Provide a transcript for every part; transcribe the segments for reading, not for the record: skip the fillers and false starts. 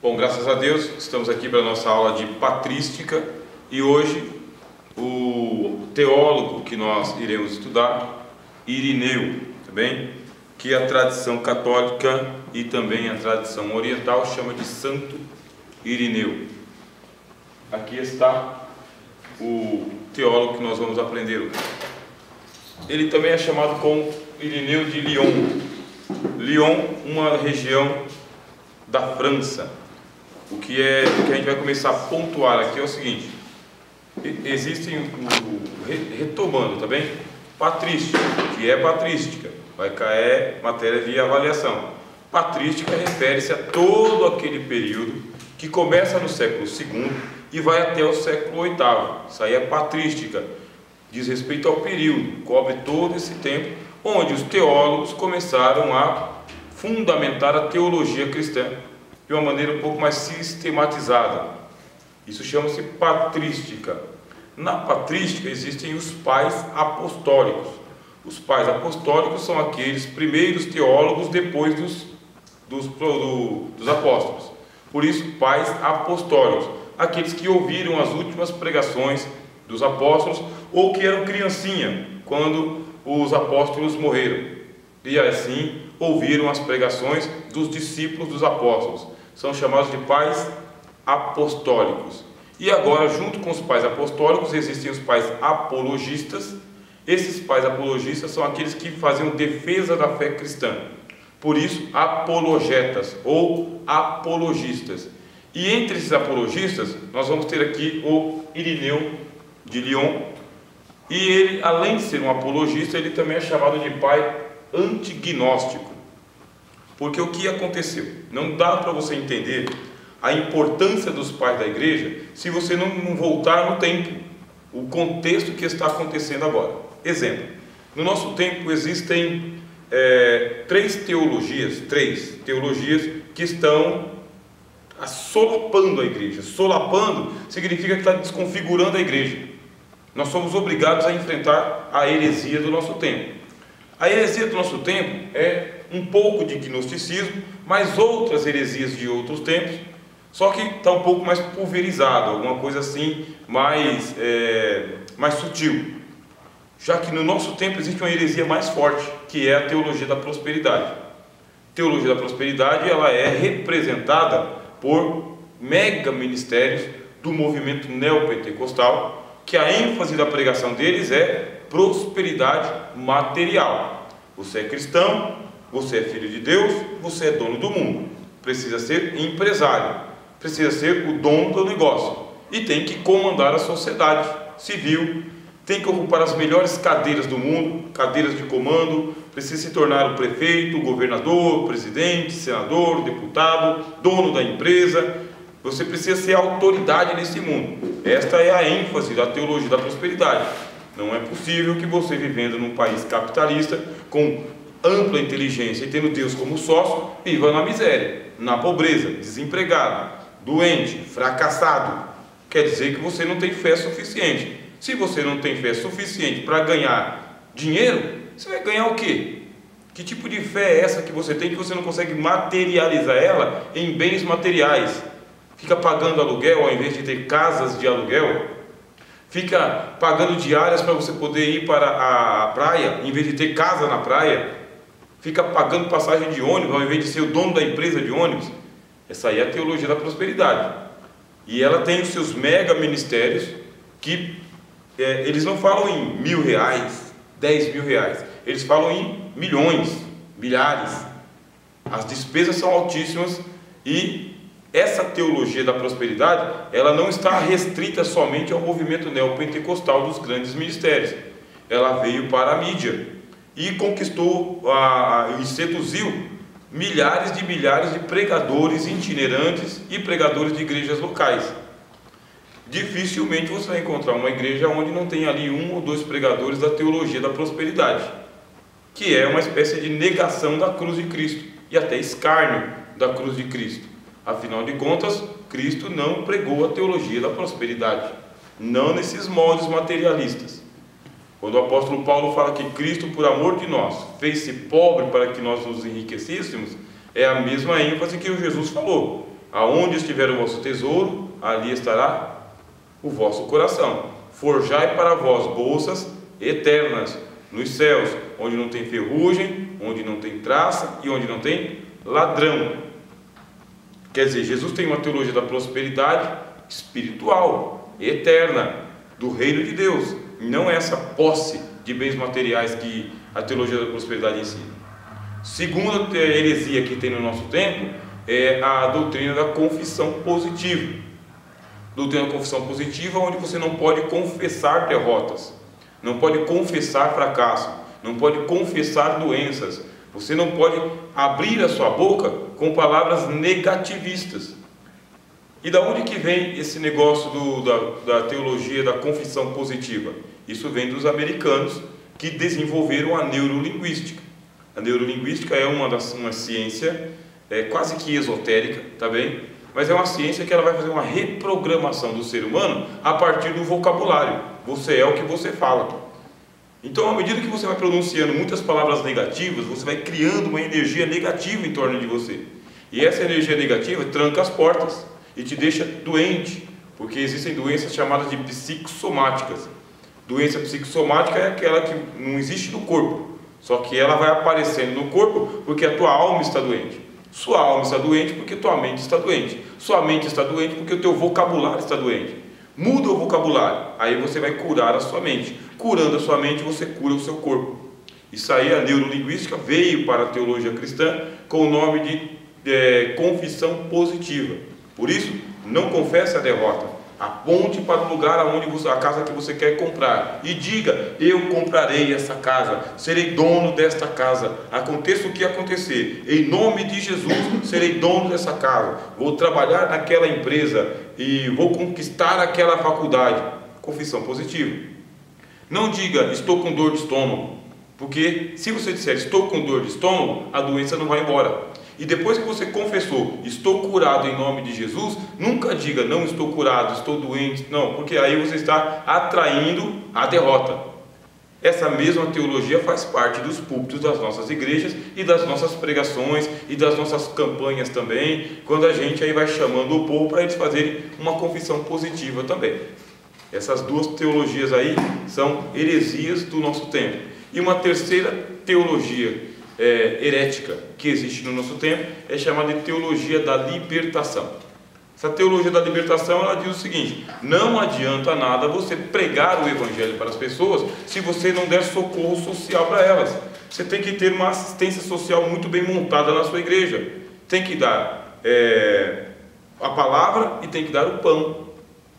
Bom, graças a Deus, estamos aqui para a nossa aula de patrística e hoje o teólogo que nós iremos estudar, Irineu, tá bem? Que a tradição católica e também a tradição oriental chama de Santo Irineu. Aqui está o teólogo que nós vamos aprender hoje. Ele também é chamado como Irineu de Lyon. Lyon, uma região da França. O que a gente vai começar a pontuar aqui é o seguinte: existem, retomando, tá bem? Patrística, que é patrística, vai cair matéria de avaliação. Patrística refere-se a todo aquele período que começa no século II e vai até o século VIII. Isso aí é patrística, diz respeito ao período, cobre todo esse tempo onde os teólogos começaram a fundamentar a teologia cristã de uma maneira um pouco mais sistematizada. Isso chama-se patrística. Na patrística existem os pais apostólicos. Os pais apostólicos são aqueles primeiros teólogos depois dos apóstolos. Por isso, pais apostólicos, aqueles que ouviram as últimas pregações dos apóstolos ou que eram criancinha quando os apóstolos morreram e assim ouviram as pregações dos discípulos dos apóstolos. São chamados de pais apostólicos. E agora, junto com os pais apostólicos, existem os pais apologistas. Esses pais apologistas são aqueles que faziam defesa da fé cristã. Por isso, apologetas ou apologistas. E entre esses apologistas, nós vamos ter aqui o Irineu de Lyon. E ele, além de ser um apologista, ele também é chamado de pai antignóstico. Porque o que aconteceu? Não dá para você entender a importância dos pais da igreja se você não voltar no tempo, o contexto que está acontecendo agora. Exemplo, no nosso tempo existem três teologias que estão solapando a igreja. Solapando significa que está desconfigurando a igreja. Nós somos obrigados a enfrentar a heresia do nosso tempo. A heresia do nosso tempo é um pouco de gnosticismo, mas outras heresias de outros tempos, só que está um pouco mais pulverizado, alguma coisa assim mais sutil. Já que no nosso tempo existe uma heresia mais forte, que é a teologia da prosperidade. A teologia da prosperidade ela é representada por mega ministérios do movimento neopentecostal, que a ênfase da pregação deles é prosperidade material. Você é cristão, você é filho de Deus, você é dono do mundo, precisa ser empresário, precisa ser o dono do negócio e tem que comandar a sociedade civil, tem que ocupar as melhores cadeiras do mundo, cadeiras de comando, precisa se tornar o prefeito, o governador, o presidente, senador, deputado, dono da empresa. Você precisa ser autoridade nesse mundo. Esta é a ênfase da teologia da prosperidade. Não é possível que você, vivendo num país capitalista, com ampla inteligência e tendo Deus como sócio, viva na miséria, na pobreza, desempregado, doente, fracassado. Quer dizer que você não tem fé suficiente. Se você não tem fé suficiente para ganhar dinheiro, você vai ganhar o quê? Que tipo de fé é essa que você tem que você não consegue materializar ela em bens materiais? Fica pagando aluguel ao invés de ter casas de aluguel? Fica pagando diárias para você poder ir para a praia, em vez de ter casa na praia? Fica pagando passagem de ônibus, ao invés de ser o dono da empresa de ônibus? Essa aí é a teologia da prosperidade. E ela tem os seus mega ministérios, que eles não falam em R$1.000, R$10.000. Eles falam em milhões, milhares. As despesas são altíssimas e essa teologia da prosperidade, ela não está restrita somente ao movimento neopentecostal dos grandes ministérios. Ela veio para a mídia e conquistou e seduziu milhares de pregadores itinerantes e pregadores de igrejas locais. Dificilmente você vai encontrar uma igreja onde não tem ali um ou dois pregadores da teologia da prosperidade, que é uma espécie de negação da cruz de Cristo e até escárnio da cruz de Cristo. Afinal de contas, Cristo não pregou a teologia da prosperidade, não nesses moldes materialistas. Quando o apóstolo Paulo fala que Cristo, por amor de nós, fez-se pobre para que nós nos enriquecêssemos, é a mesma ênfase que o Jesus falou. aonde estiver o vosso tesouro, ali estará o vosso coração. Forjai para vós bolsas eternas nos céus, onde não tem ferrugem, onde não tem traça e onde não tem ladrão. Quer dizer, Jesus tem uma teologia da prosperidade espiritual, eterna, do reino de Deus, e não essa posse de bens materiais que a teologia da prosperidade ensina. Segunda heresia que tem no nosso tempo é a doutrina da confissão positiva. Doutrina da confissão positiva, onde você não pode confessar derrotas, não pode confessar fracasso, não pode confessar doenças, você não pode abrir a sua boca com palavras negativistas. E da onde que vem esse negócio da teologia da confissão positiva? Isso vem dos americanos, que desenvolveram a neurolinguística. A neurolinguística é uma ciência quase que esotérica, tá bem? Mas é uma ciência que ela vai fazer uma reprogramação do ser humano a partir do vocabulário. Você é o que você fala. Então, à medida que você vai pronunciando muitas palavras negativas, você vai criando uma energia negativa em torno de você. E essa energia negativa tranca as portas e te deixa doente, porque existem doenças chamadas de psicossomáticas. Doença psicossomática é aquela que não existe no corpo, só que ela vai aparecendo no corpo porque a tua alma está doente. Sua alma está doente porque tua mente está doente. Sua mente está doente porque o teu vocabulário está doente. Muda o vocabulário, aí você vai curar a sua mente. Curando a sua mente, você cura o seu corpo. Isso aí, a neurolinguística veio para a teologia cristã com o nome de confissão positiva. Por isso, não confesse a derrota. Aponte para o lugar a casa que você quer comprar e diga: eu comprarei essa casa, serei dono desta casa, aconteça o que acontecer, em nome de Jesus serei dono dessa casa, vou trabalhar naquela empresa e vou conquistar aquela faculdade. Confissão positiva. Não diga: estou com dor de estômago, porque se você disser estou com dor de estômago, a doença não vai embora. E depois que você confessou, estou curado em nome de Jesus, nunca diga: não estou curado, estou doente. Não, porque aí você está atraindo a derrota. Essa mesma teologia faz parte dos púlpitos das nossas igrejas e das nossas pregações e das nossas campanhas também, quando a gente aí vai chamando o povo para eles fazerem uma confissão positiva também. Essas duas teologias aí são heresias do nosso tempo. E uma terceira teologia herética que existe no nosso tempo é chamada de teologia da libertação. Essa teologia da libertação, ela diz o seguinte: não adianta nada você pregar o evangelho para as pessoas se você não der socorro social para elas. Você tem que ter uma assistência social muito bem montada na sua igreja. Tem que dar a palavra e tem que dar o pão,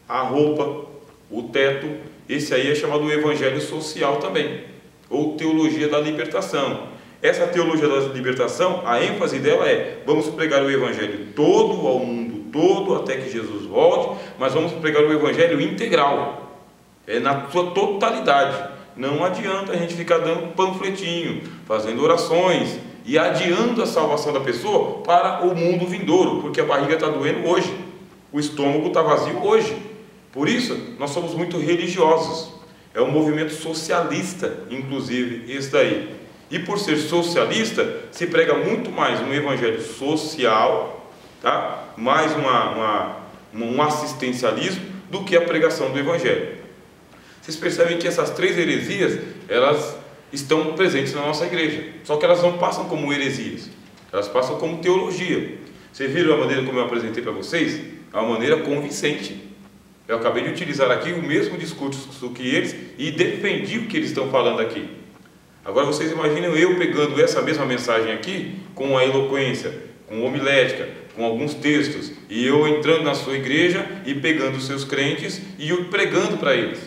a roupa, o teto. Esse aí é chamado o evangelho social também, ou teologia da libertação. Essa teologia da libertação, a ênfase dela é: vamos pregar o evangelho todo ao mundo todo até que Jesus volte, mas vamos pregar o evangelho integral, na sua totalidade. Não adianta a gente ficar dando panfletinho, fazendo orações e adiando a salvação da pessoa para o mundo vindouro, porque a barriga está doendo hoje, o estômago está vazio hoje. Por isso, nós somos muito religiosos. É um movimento socialista, inclusive, esse daí. E por ser socialista, se prega muito mais um evangelho social, tá? Mais um assistencialismo do que a pregação do evangelho. Vocês percebem que essas três heresias, elas estão presentes na nossa igreja, só que elas não passam como heresias, elas passam como teologia. Vocês viram a maneira como eu apresentei para vocês? É uma maneira convincente. Eu acabei de utilizar aqui o mesmo discurso que eles e defendi o que eles estão falando aqui. Agora vocês imaginam eu pegando essa mesma mensagem aqui, com a eloquência, com homilética, com alguns textos, e eu entrando na sua igreja e pegando os seus crentes e eu pregando para eles.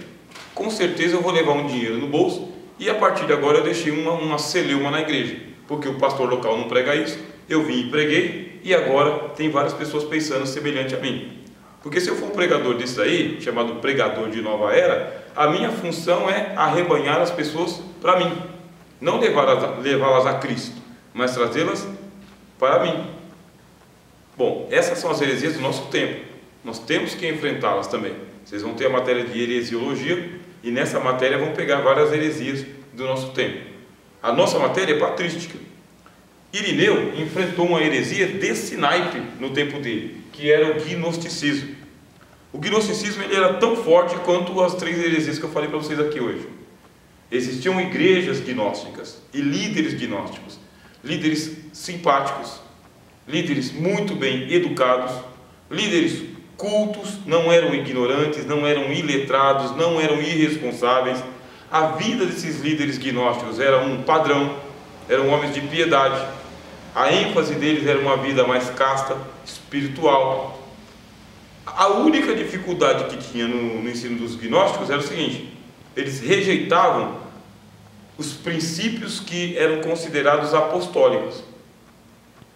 Com certeza eu vou levar um dinheiro no bolso, e a partir de agora eu deixei uma celeuma na igreja, porque o pastor local não prega isso, eu vim e preguei, e agora tem várias pessoas pensando semelhante a mim. Porque se eu for um pregador desse aí, chamado pregador de nova era, a minha função é arrebanhar as pessoas para mim. Não levá-las a Cristo, mas trazê-las para mim. Bom, essas são as heresias do nosso tempo. Nós temos que enfrentá-las também. Vocês vão ter a matéria de heresiologia, e nessa matéria vão pegar várias heresias do nosso tempo. A nossa matéria é patrística. Irineu enfrentou uma heresia desse naipe no tempo dele, que era o gnosticismo. O gnosticismo ele era tão forte quanto as 3 heresias que eu falei para vocês aqui hoje. Existiam igrejas gnósticas e líderes gnósticos, líderes simpáticos, líderes muito bem educados, líderes cultos, não eram ignorantes, não eram iletrados, não eram irresponsáveis. A vida desses líderes gnósticos era um padrão, eram homens de piedade. A ênfase deles era uma vida mais casta, espiritual. A única dificuldade que tinha no ensino dos gnósticos era o seguinte: eles rejeitavam os princípios que eram considerados apostólicos.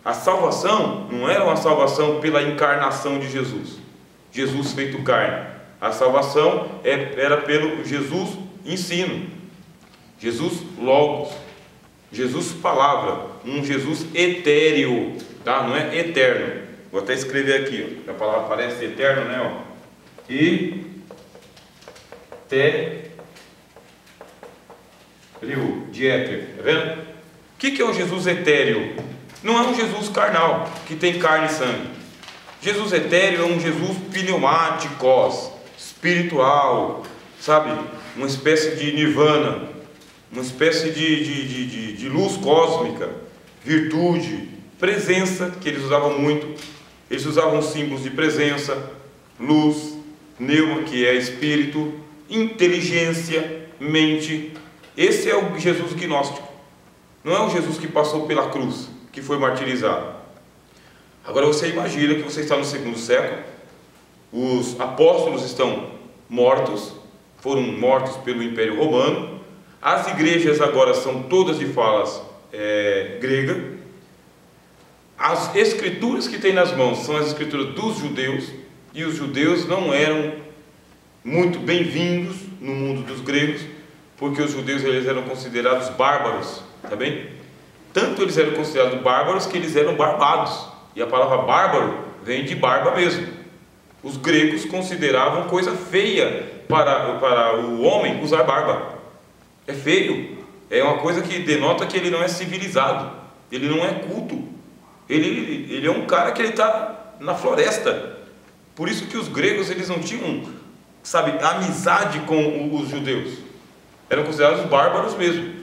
A salvação não era uma salvação pela encarnação de Jesus, Jesus feito carne. A salvação era pelo Jesus ensino, Jesus logos, Jesus palavra, um Jesus etéreo, tá? Não é eterno. Vou até escrever aqui, ó. A palavra parece eterno, né? Ó. De éter, tá vendo? O que é o Jesus etéreo? Não é um Jesus carnal, que tem carne e sangue. Jesus etéreo é um Jesus pneumáticos, espiritual, sabe? Uma espécie de nirvana, uma espécie de luz cósmica, virtude, presença, que eles usavam muito. Eles usavam símbolos de presença, luz, pneuma, que é espírito, inteligência, mente. Esse é o Jesus gnóstico. Não é o Jesus que passou pela cruz, que foi martirizado. Agora você imagina que você está no 2º século, os apóstolos estão mortos, foram mortos pelo Império Romano, as igrejas agora são todas de falas grega, as escrituras que tem nas mãos são as escrituras dos judeus, e os judeus não eram muito bem-vindos no mundo dos gregos, porque os judeus eles eram considerados bárbaros, tá bem? Tanto eles eram considerados bárbaros que eles eram barbados, e a palavra bárbaro vem de barba mesmo. Os gregos consideravam coisa feia para o homem usar barba. É feio, é uma coisa que denota que ele não é civilizado, ele não é culto, ele é um cara que ele está na floresta. Por isso que os gregos eles não tinham, sabe, amizade com os judeus, eram considerados bárbaros mesmo.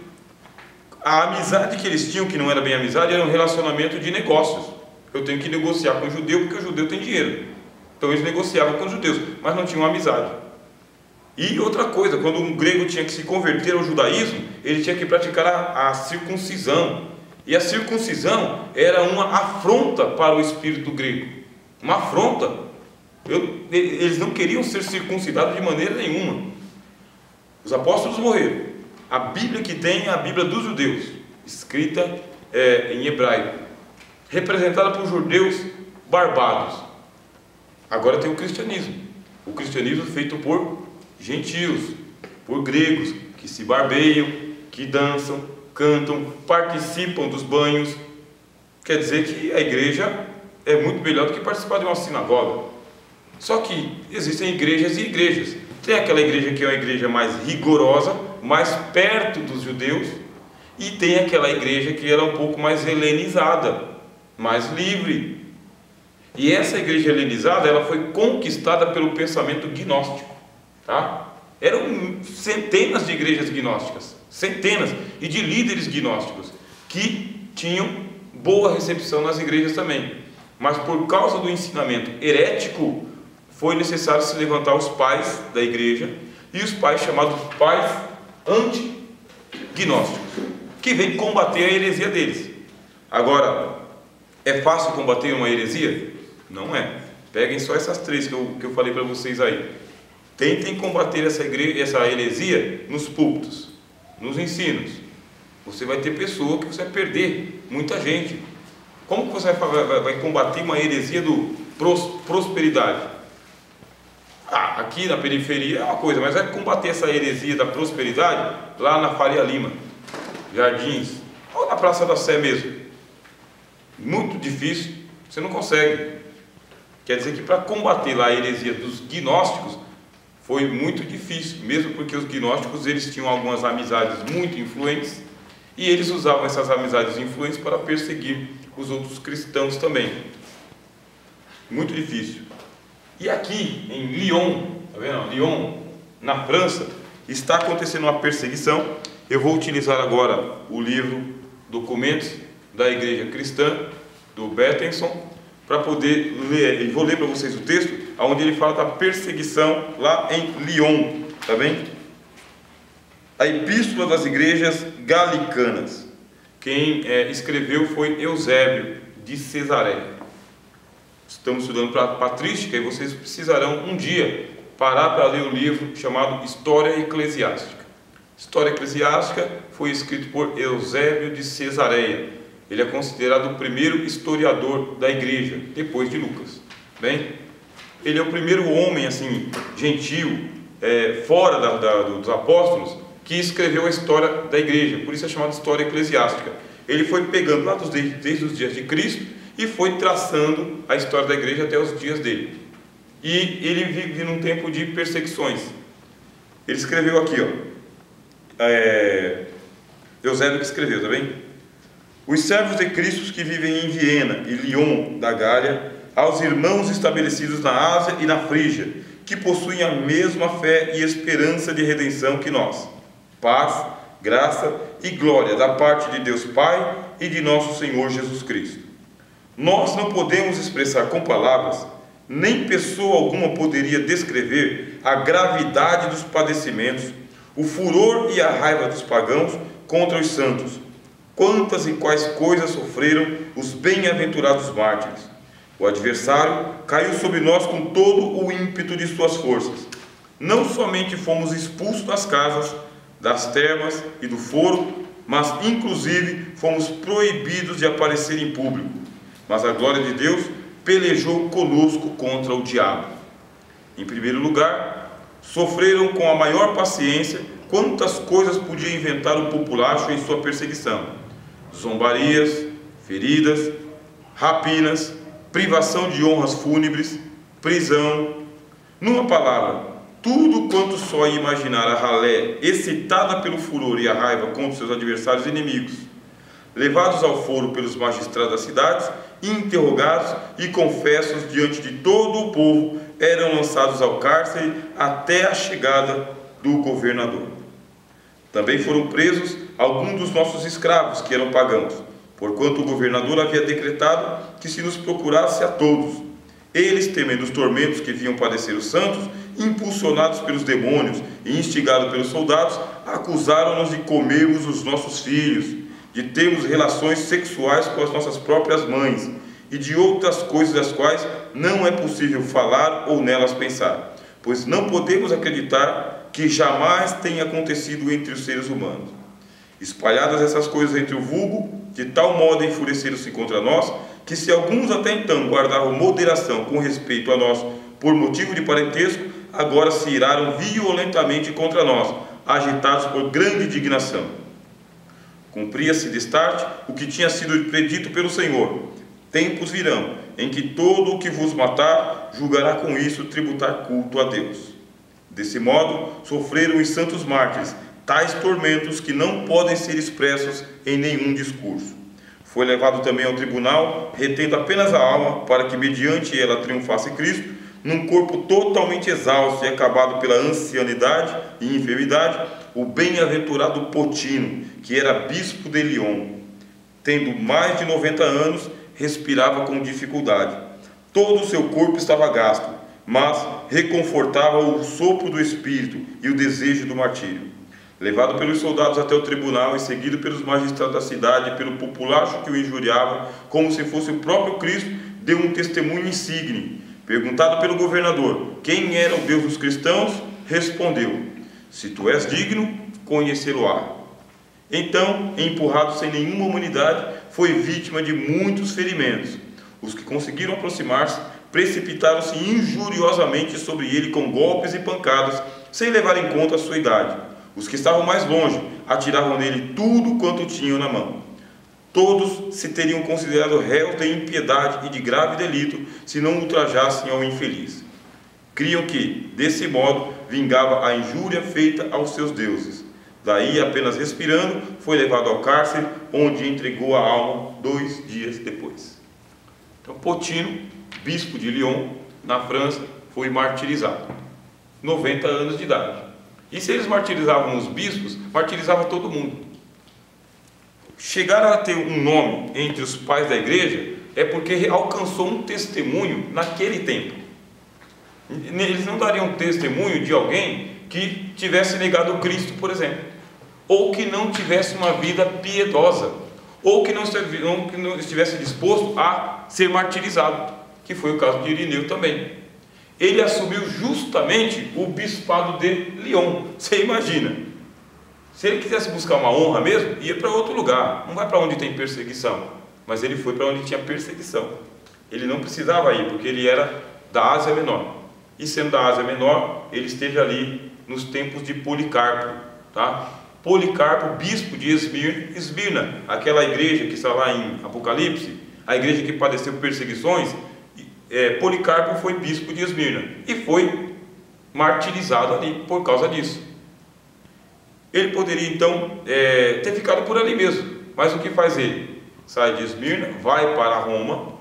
A amizade que eles tinham, que não era bem amizade, era um relacionamento de negócios. Eu tenho que negociar com o judeu porque o judeu tem dinheiro, então eles negociavam com os judeus, mas não tinham amizade. E outra coisa, quando um grego tinha que se converter ao judaísmo, ele tinha que praticar a circuncisão. E a circuncisão era uma afronta para o espírito grego. Uma afronta. Eles não queriam ser circuncidados de maneira nenhuma. Os apóstolos morreram. A Bíblia que tem é a Bíblia dos judeus, escrita em hebraico, representada por judeus barbados. Agora tem o cristianismo. O cristianismo feito por gentios, por gregos, que se barbeiam, que dançam, cantam, participam dos banhos. Quer dizer que a igreja é muito melhor do que participar de uma sinagoga. Só que existem igrejas e igrejas. Tem aquela igreja que é uma igreja mais rigorosa, mais perto dos judeus, e tem aquela igreja que era um pouco mais helenizada, mais livre. E essa igreja helenizada, ela foi conquistada pelo pensamento gnóstico, tá? Eram centenas de igrejas gnósticas, centenas, e de líderes gnósticos, que tinham boa recepção nas igrejas também. Mas por causa do ensinamento herético, foi necessário se levantar os pais da igreja, e os pais chamados pais anti-gnósticos, que vêm combater a heresia deles. Agora, é fácil combater uma heresia? Não é. Peguem só essas 3 que eu falei para vocês aí. Tentem combater essa heresia nos púlpitos, nos ensinos. Você vai ter pessoa que você vai perder, muita gente. Como que você vai combater uma heresia do prosperidade? Aqui na periferia é uma coisa, mas vai combater essa heresia da prosperidade lá na Faria Lima, Jardins, ou na Praça da Sé mesmo. Muito difícil, você não consegue. Quer dizer que para combater lá a heresia dos gnósticos foi muito difícil, mesmo porque os gnósticos eles tinham algumas amizades muito influentes, E eles usavam essas amizades e influências para perseguir os outros cristãos também. Muito difícil. E aqui em Lyon, tá vendo? Lyon, na França, está acontecendo uma perseguição. Eu vou utilizar agora o livro Documentos da Igreja Cristã, do Bettenson, para poder ler. Eu vou ler para vocês o texto, onde ele fala da perseguição lá em Lyon, tá bem? A Epístola das Igrejas Galicanas. Quem escreveu foi Eusébio de Cesareia. Estamos estudando para patrística e vocês precisarão um dia parar para ler o livro chamado História Eclesiástica. História Eclesiástica foi escrito por Eusébio de Cesareia. Ele é considerado o primeiro historiador da igreja, depois de Lucas. Bem, ele é o primeiro homem assim, gentil, fora dos apóstolos, que escreveu a história da igreja. Por isso é chamado História Eclesiástica. Ele foi pegando lá desde os dias de Cristo e foi traçando a história da igreja até os dias dele. E ele vive num tempo de perseguições. Ele escreveu aqui, Eusébio que escreveu, tá bem? Os servos de Cristo que vivem em Viena e Lyon da Gália, aos irmãos estabelecidos na Ásia e na Frígia, que possuem a mesma fé e esperança de redenção que nós. Paz, graça e glória da parte de Deus Pai e de nosso Senhor Jesus Cristo. Nós não podemos expressar com palavras, nem pessoa alguma poderia descrever a gravidade dos padecimentos, o furor e a raiva dos pagãos contra os santos. Quantas e quais coisas sofreram os bem-aventurados mártires. O adversário caiu sobre nós com todo o ímpeto de suas forças. Não somente fomos expulsos das casas, das termas e do foro, mas inclusive fomos proibidos de aparecer em público. Mas a glória de Deus pelejou conosco contra o diabo. Em primeiro lugar, sofreram com a maior paciência quantas coisas podia inventar o populacho em sua perseguição: zombarias, feridas, rapinas, privação de honras fúnebres, prisão. Numa palavra, tudo quanto só imaginar a ralé, excitada pelo furor e a raiva contra seus adversários inimigos. Levados ao foro pelos magistrados das cidades, interrogados e confessos diante de todo o povo, eram lançados ao cárcere até a chegada do governador. Também foram presos alguns dos nossos escravos, que eram pagãos, porquanto o governador havia decretado que se nos procurasse a todos. Eles, temendo os tormentos que vinham padecer os santos, impulsionados pelos demônios e instigados pelos soldados, acusaram-nos de comermos os nossos filhos, de termos relações sexuais com as nossas próprias mães, e de outras coisas das quais não é possível falar ou nelas pensar, pois não podemos acreditar que jamais tenha acontecido entre os seres humanos. Espalhadas essas coisas entre o vulgo, de tal modo enfureceram-se contra nós, que se alguns até então guardavam moderação com respeito a nós por motivo de parentesco, agora se iraram violentamente contra nós, agitados por grande indignação. Cumpria-se destarte o que tinha sido predito pelo Senhor: tempos virão em que todo o que vos matar julgará com isso tributar culto a Deus. Desse modo sofreram os santos mártires tais tormentos que não podem ser expressos em nenhum discurso. Foi levado também ao tribunal, retendo apenas a alma, para que mediante ela triunfasse Cristo, num corpo totalmente exausto e acabado pela ancianidade e enfermidade, o bem-aventurado Potino, que era bispo de Lyon. Tendo mais de 90 anos, respirava com dificuldade. Todo o seu corpo estava gasto, mas reconfortava o sopro do Espírito e o desejo do martírio. Levado pelos soldados até o tribunal e seguido pelos magistrados da cidade e pelo populacho que o injuriava, como se fosse o próprio Cristo, deu um testemunho insigne. Perguntado pelo governador quem era o Deus dos cristãos, respondeu: se tu és digno, conhecê-lo-á. Então, empurrado sem nenhuma humanidade, foi vítima de muitos ferimentos. Os que conseguiram aproximar-se precipitaram-se injuriosamente sobre ele com golpes e pancadas, sem levar em conta a sua idade. Os que estavam mais longe atiravam nele tudo quanto tinham na mão. Todos se teriam considerado réus de impiedade e de grave delito se não ultrajassem ao infeliz. Criam que, desse modo, vingava a injúria feita aos seus deuses. Daí, apenas respirando, foi levado ao cárcere, onde entregou a alma 2 dias depois. Então, Potino, bispo de Lyon, na França, foi martirizado, 90 anos de idade. E se eles martirizavam os bispos, martirizava todo mundo. Chegaram a ter um nome entre os pais da igreja, é porque alcançou um testemunho naquele tempo. Eles não dariam testemunho de alguém que tivesse negado Cristo, por exemplo, ou que não tivesse uma vida piedosa, ou que não estivesse disposto a ser martirizado, que foi o caso de Irineu também. Ele assumiu justamente o bispado de Lyon. Você imagina, se ele quisesse buscar uma honra mesmo, ia para outro lugar, não vai para onde tem perseguição, mas ele foi para onde tinha perseguição. Ele não precisava ir, porque ele era da Ásia Menor, e sendo da Ásia Menor, ele esteve ali nos tempos de Policarpo, tá? Policarpo, bispo de Esmirna, aquela igreja que está lá em Apocalipse, a igreja que padeceu perseguições. Policarpo foi bispo de Esmirna e foi martirizado ali por causa disso. Ele poderia então ter ficado por ali mesmo, mas o que faz ele? Sai de Esmirna, vai para Roma,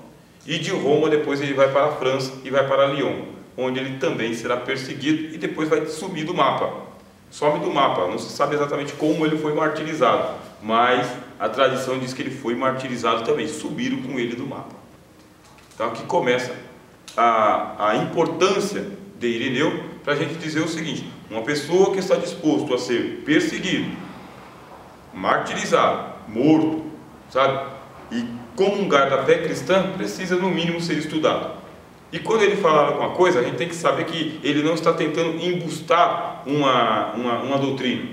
e de Roma depois ele vai para a França e vai para Lyon, onde ele também será perseguido e depois vai sumir do mapa. Some do mapa, não se sabe exatamente como ele foi martirizado, mas a tradição diz que ele foi martirizado também, subiram com ele do mapa. Então aqui começa a importância de Irineu, para a gente dizer o seguinte: uma pessoa que está disposto a ser perseguido, martirizado, morto, sabe, e comungar da fé cristã, precisa no mínimo ser estudado. E quando ele falar alguma coisa, a gente tem que saber que ele não está tentando embustar uma doutrina,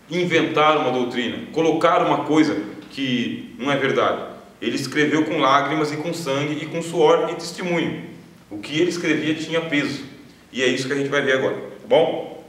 inventar uma doutrina, colocar uma coisa que não é verdade. Ele escreveu com lágrimas e com sangue e com suor e testemunho. O que ele escrevia tinha peso. E é isso que a gente vai ver agora, tá bom?